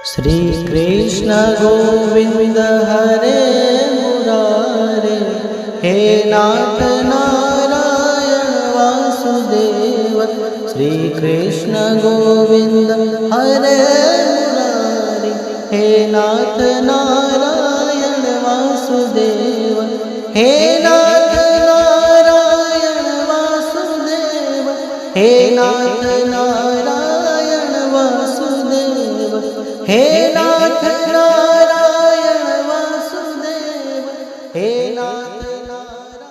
श्री कृष्ण गोविंद हरे मुरारे, हे नाथ नारायण वासुदेव। श्री कृष्ण गोविंद हरे मुरारे, हे नाथ नारायण वासुदेव। हे नाथ नारायण वासुदेव, हे नाथ नारायण वासुदेव, हे नाथ नारायण वासुदेव, हे नाथ नारायण।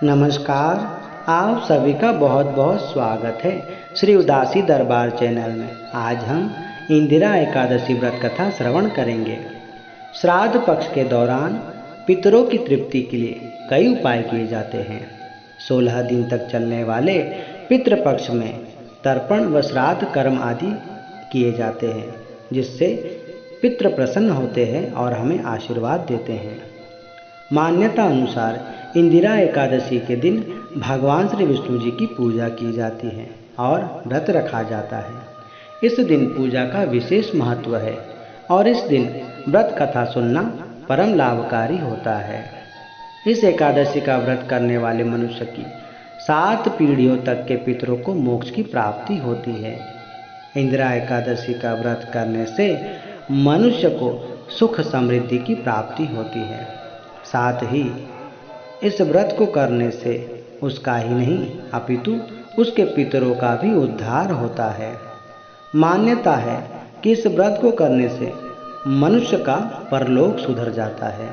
नमस्कार, आप सभी का बहुत बहुत स्वागत है श्री उदासी दरबार चैनल में। आज हम इंदिरा एकादशी व्रत कथा श्रवण करेंगे। श्राद्ध पक्ष के दौरान पितरों की तृप्ति के लिए कई उपाय किए जाते हैं। 16 दिन तक चलने वाले पितृपक्ष में तर्पण व श्राद्ध कर्म आदि किए जाते हैं, जिससे पितृ प्रसन्न होते हैं और हमें आशीर्वाद देते हैं। मान्यता अनुसार इंदिरा एकादशी के दिन भगवान श्री विष्णु जी की पूजा की जाती है और व्रत रखा जाता है। इस दिन पूजा का विशेष महत्व है और इस दिन व्रत कथा सुनना परम लाभकारी होता है। इस एकादशी का व्रत करने वाले मनुष्य की 7 पीढ़ियों तक के पितरों को मोक्ष की प्राप्ति होती है। इंदिरा एकादशी का व्रत करने से मनुष्य को सुख समृद्धि की प्राप्ति होती है। साथ ही इस व्रत को करने से उसका ही नहीं अपितु उसके पितरों का भी उद्धार होता है। मान्यता है कि इस व्रत को करने से मनुष्य का परलोक सुधर जाता है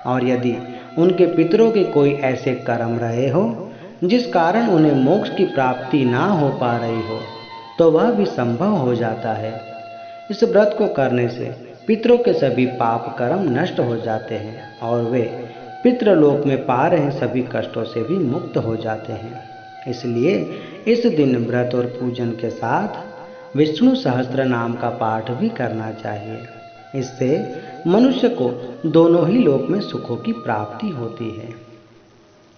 और यदि उनके पितरों के कोई ऐसे कर्म रहे हो जिस कारण उन्हें मोक्ष की प्राप्ति ना हो पा रही हो तो वह भी संभव हो जाता है। इस व्रत को करने से पितरों के सभी पाप कर्म नष्ट हो जाते हैं और वे पितृलोक में पा रहे सभी कष्टों से भी मुक्त हो जाते हैं। इसलिए इस दिन व्रत और पूजन के साथ विष्णु सहस्त्र नाम का पाठ भी करना चाहिए। इससे मनुष्य को दोनों ही लोक में सुखों की प्राप्ति होती है।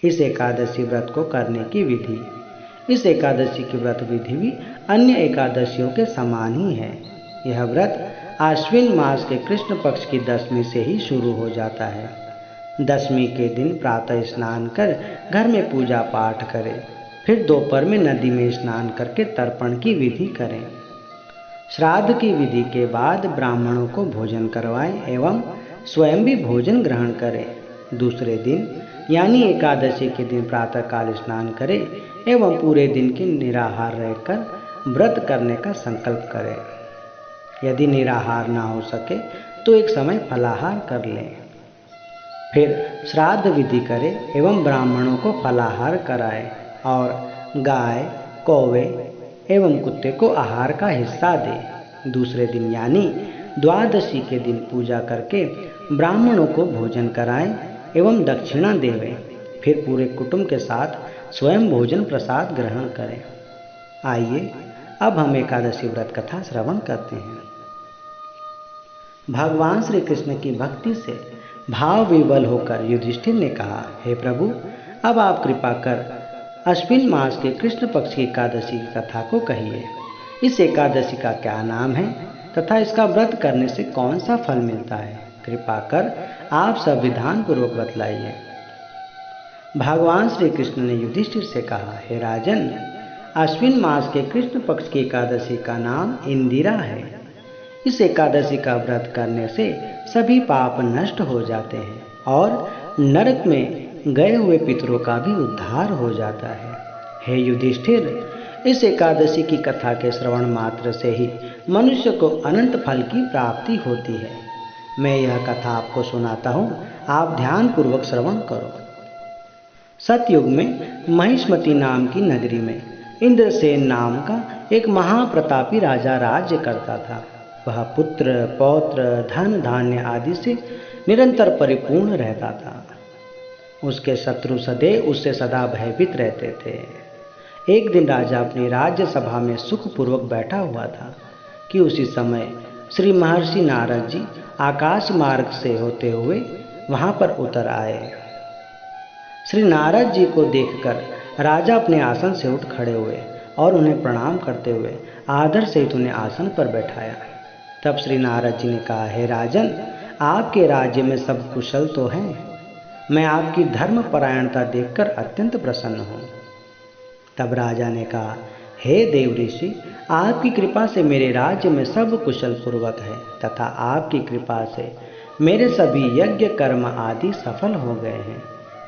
इस एकादशी व्रत को करने की विधि। इस एकादशी की व्रत विधि भी अन्य एकादशियों के समान ही है। यह व्रत आश्विन मास के कृष्ण पक्ष की 10वीं से ही शुरू हो जाता है। 10वीं के दिन प्रातः स्नान कर घर में पूजा पाठ करें, फिर दोपहर में नदी में स्नान करके तर्पण की विधि करें। श्राद्ध की विधि के बाद ब्राह्मणों को भोजन करवाएं एवं स्वयं भी भोजन ग्रहण करें। दूसरे दिन यानी एकादशी के दिन प्रातःकाल स्नान करें एवं पूरे दिन के निराहार रहकर व्रत करने का संकल्प करें। यदि निराहार ना हो सके तो एक समय फलाहार कर लें। फिर श्राद्ध विधि करें एवं ब्राह्मणों को फलाहार कराएं और गाय, कौवे एवं कुत्ते को आहार का हिस्सा दें। दूसरे दिन यानी द्वादशी के दिन पूजा करके ब्राह्मणों को भोजन कराएं एवं दक्षिणा देवें। फिर पूरे कुटुंब के साथ स्वयं भोजन प्रसाद ग्रहण करें। आइए अब हम एकादशी व्रत कथा श्रवण करते हैं। भगवान श्री कृष्ण की भक्ति से भाव विवल होकर युधिष्ठिर ने कहा, हे प्रभु, अब आप कृपा कर अश्विन मास के कृष्ण पक्ष की एकादशी की कथा को कहिए। इस एकादशी का क्या नाम है तथा इसका व्रत करने से कौन सा फल मिलता है? कृपा कर आप संविधान पूर्वक बतलाइए। भगवान श्री कृष्ण ने युधिष्ठिर से कहा, हे राजन, अश्विन मास के कृष्ण पक्ष की एकादशी का नाम इंदिरा है। इस एकादशी का व्रत करने से सभी पाप नष्ट हो जाते हैं और नरक में गए हुए पितरों का भी उद्धार हो जाता है। हे युधिष्ठिर, इस एकादशी की कथा के श्रवण मात्र से ही मनुष्य को अनंत फल की प्राप्ति होती है। मैं यह कथा आपको सुनाता हूँ, आप ध्यान पूर्वक श्रवण करो। सतयुग में महिष्मती नाम की नगरी में इंद्रसेन नाम का एक महाप्रतापी राजा राज्य करता था। वह पुत्र, पौत्र, धन, धान्य आदि से निरंतर परिपूर्ण रहता था। उसके शत्रु सदैव उससे सदा भयभीत रहते थे। एक दिन राजा अपनी राज्य सभा में सुखपूर्वक बैठा हुआ था कि उसी समय श्री महर्षि नारद जी आकाश मार्ग से होते हुए वहां पर उतर आए। श्री नारद जी को देखकर राजा अपने आसन से उठ खड़े हुए और उन्हें प्रणाम करते हुए आदर सहित उन्हें आसन पर बैठाया। तब श्री नारद जी ने कहा, हे राजन, आपके राज्य में सब कुशल तो हैं। मैं आपकी धर्म परायणता देखकर अत्यंत प्रसन्न हूँ। तब राजा ने कहा, हे देव ऋषि, आपकी कृपा से मेरे राज्य में सब कुशल पूर्वक है तथा आपकी कृपा से मेरे सभी यज्ञ कर्म आदि सफल हो गए हैं।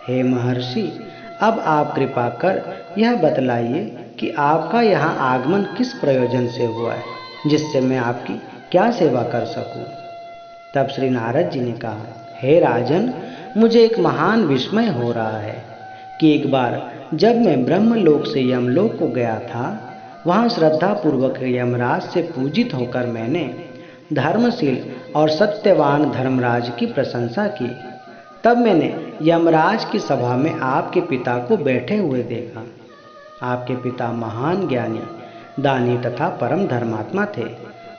हे महर्षि, अब आप कृपा कर यह बतलाइए कि आपका यहाँ आगमन किस प्रयोजन से हुआ है, जिससे मैं आपकी क्या सेवा कर सकूं। तब श्री नारद जी ने कहा, हे राजन, मुझे एक महान विस्मय हो रहा है कि एक बार जब मैं ब्रह्मलोक से यमलोक को गया था, वहाँ श्रद्धापूर्वक यमराज से पूजित होकर मैंने धर्मशील और सत्यवान धर्मराज की प्रशंसा की। तब मैंने यमराज की सभा में आपके पिता को बैठे हुए देखा। आपके पिता महान ज्ञानी, दानी तथा परम धर्मात्मा थे,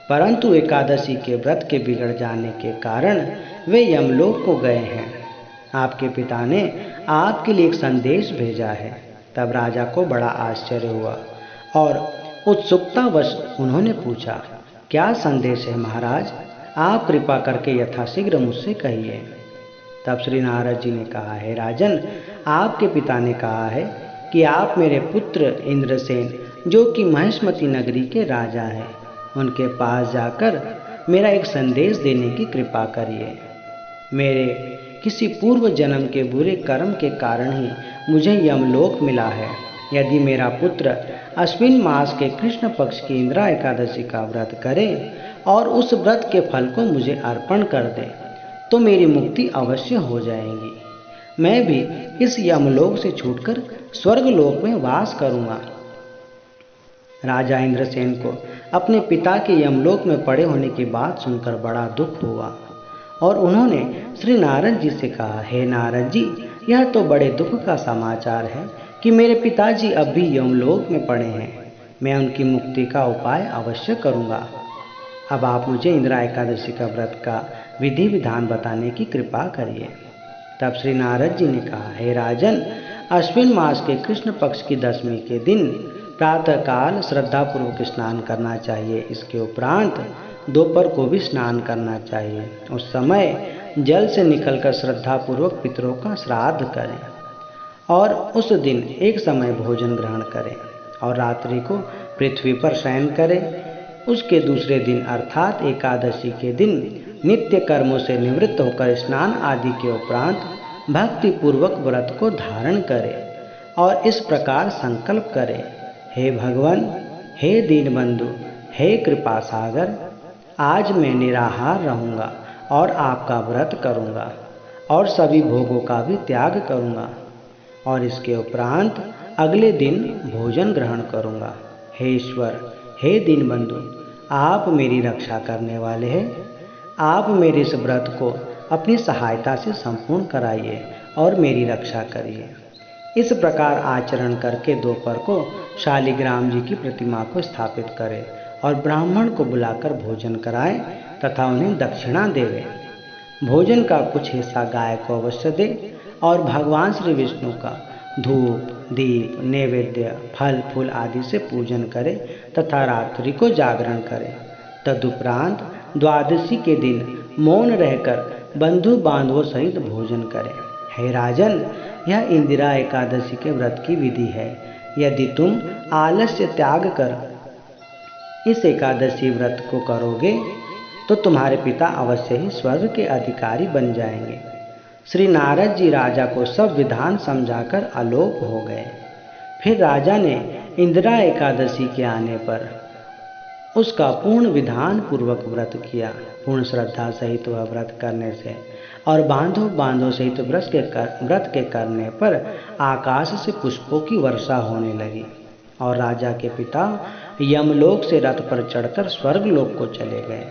परंतु एकादशी के व्रत के बिगड़ जाने के कारण वे यमलोक को गए हैं। आपके पिता ने आपके लिए एक संदेश भेजा है। तब राजा को बड़ा आश्चर्य हुआ और उत्सुकतावश उन्होंने पूछा, क्या संदेश है महाराज? आप कृपा करके यथाशीघ्र मुझसे कहिए। तब श्री नारद जी ने कहा, हे राजन, आपके पिता ने कहा है कि आप मेरे पुत्र इंद्रसेन, जो कि महेशमती नगरी के राजा हैं, उनके पास जाकर मेरा एक संदेश देने की कृपा करिए। मेरे किसी पूर्व जन्म के बुरे कर्म के कारण ही मुझे यमलोक मिला है। यदि मेरा पुत्र अश्विन मास के कृष्ण पक्ष की इंदिरा एकादशी का व्रत करे और उस व्रत के फल को मुझे अर्पण कर दे, तो मेरी मुक्ति अवश्य हो जाएगी। मैं भी इस यमलोक से छूटकर स्वर्गलोक में वास करूंगा। राजा इंद्रसेन को अपने पिता के यमलोक में पड़े होने की बात सुनकर बड़ा दुख हुआ और उन्होंने श्री नारद जी से कहा, हे नारद जी, यह तो बड़े दुख का समाचार है कि मेरे पिताजी अब भी यमलोक में पड़े हैं। मैं उनकी मुक्ति का उपाय अवश्य करूंगा। अब आप मुझे इंदिरा एकादशी का व्रत का विधि विधान बताने की कृपा करिए। तब श्री नारद जी ने कहा, हे राजन, अश्विन मास के कृष्ण पक्ष की दशमी के दिन प्रातःकाल श्रद्धापूर्वक स्नान करना चाहिए। इसके उपरांत दोपहर को भी स्नान करना चाहिए। उस समय जल से निकलकर श्रद्धापूर्वक पितरों का श्राद्ध करें और उस दिन एक समय भोजन ग्रहण करें और रात्रि को पृथ्वी पर शयन करें। उसके दूसरे दिन अर्थात एकादशी के दिन नित्य कर्मों से निवृत्त होकर स्नान आदि के उपरांत भक्ति पूर्वक व्रत को धारण करें और इस प्रकार संकल्प करें, हे भगवान, हे दीनबंधु, हे कृपा सागर, आज मैं निराहार रहूँगा और आपका व्रत करूँगा और सभी भोगों का भी त्याग करूँगा और इसके उपरांत अगले दिन भोजन ग्रहण करूँगा। हे ईश्वर, हे दीनबंधु, आप मेरी रक्षा करने वाले हैं। आप मेरे इस व्रत को अपनी सहायता से संपूर्ण कराइए और मेरी रक्षा करिए। इस प्रकार आचरण करके दोपहर को शालिग्राम जी की प्रतिमा को स्थापित करें और ब्राह्मण को बुलाकर भोजन कराएं तथा उन्हें दक्षिणा देवें। भोजन का कुछ हिस्सा गाय को अवश्य दे और भगवान श्री विष्णु का धूप, दीप, नैवेद्य, फल फूल आदि से पूजन करें तथा रात्रि को जागरण करें। तदुपरांत द्वादशी के दिन मौन रहकर बंधु बांधवों सहित भोजन करें। हे राजन, यह इंदिरा एकादशी के व्रत की विधि है। यदि तुम आलस्य त्याग कर इस एकादशी व्रत को करोगे तो तुम्हारे पिता अवश्य ही स्वर्ग के अधिकारी बन जाएंगे। श्री नारद जी राजा को सब विधान समझाकर आलोक हो गए। फिर राजा ने इंदिरा एकादशी के आने पर उसका पूर्ण विधान पूर्वक व्रत किया। पूर्ण श्रद्धा सहित वह व्रत करने से और बांधव सहित व्रत के करने पर आकाश से पुष्पों की वर्षा होने लगी और राजा के पिता यमलोक से रथ पर चढ़कर स्वर्गलोक को चले गए।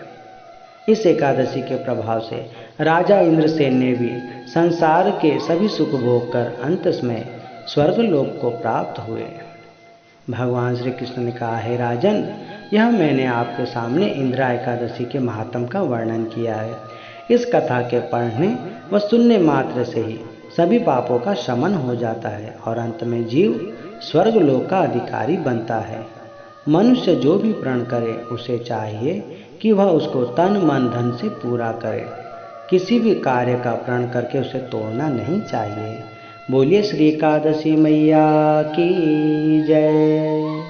इस एकादशी के प्रभाव से राजा इंद्रसेन ने भी संसार के सभी सुख भोग कर अंत में स्वर्गलोक को प्राप्त हुए। भगवान श्री कृष्ण ने कहा, हे राजन, यह मैंने आपके सामने इंदिरा एकादशी के महात्म का वर्णन किया है। इस कथा के पढ़ने व सुनने मात्र से ही सभी पापों का शमन हो जाता है और अंत में जीव स्वर्गलोक का अधिकारी बनता है। मनुष्य जो भी प्रण करे उसे चाहिए कि वह उसको तन मन धन से पूरा करे। किसी भी कार्य का प्रण करके उसे तोड़ना नहीं चाहिए। बोलिए श्री एकादशी मैया की जय।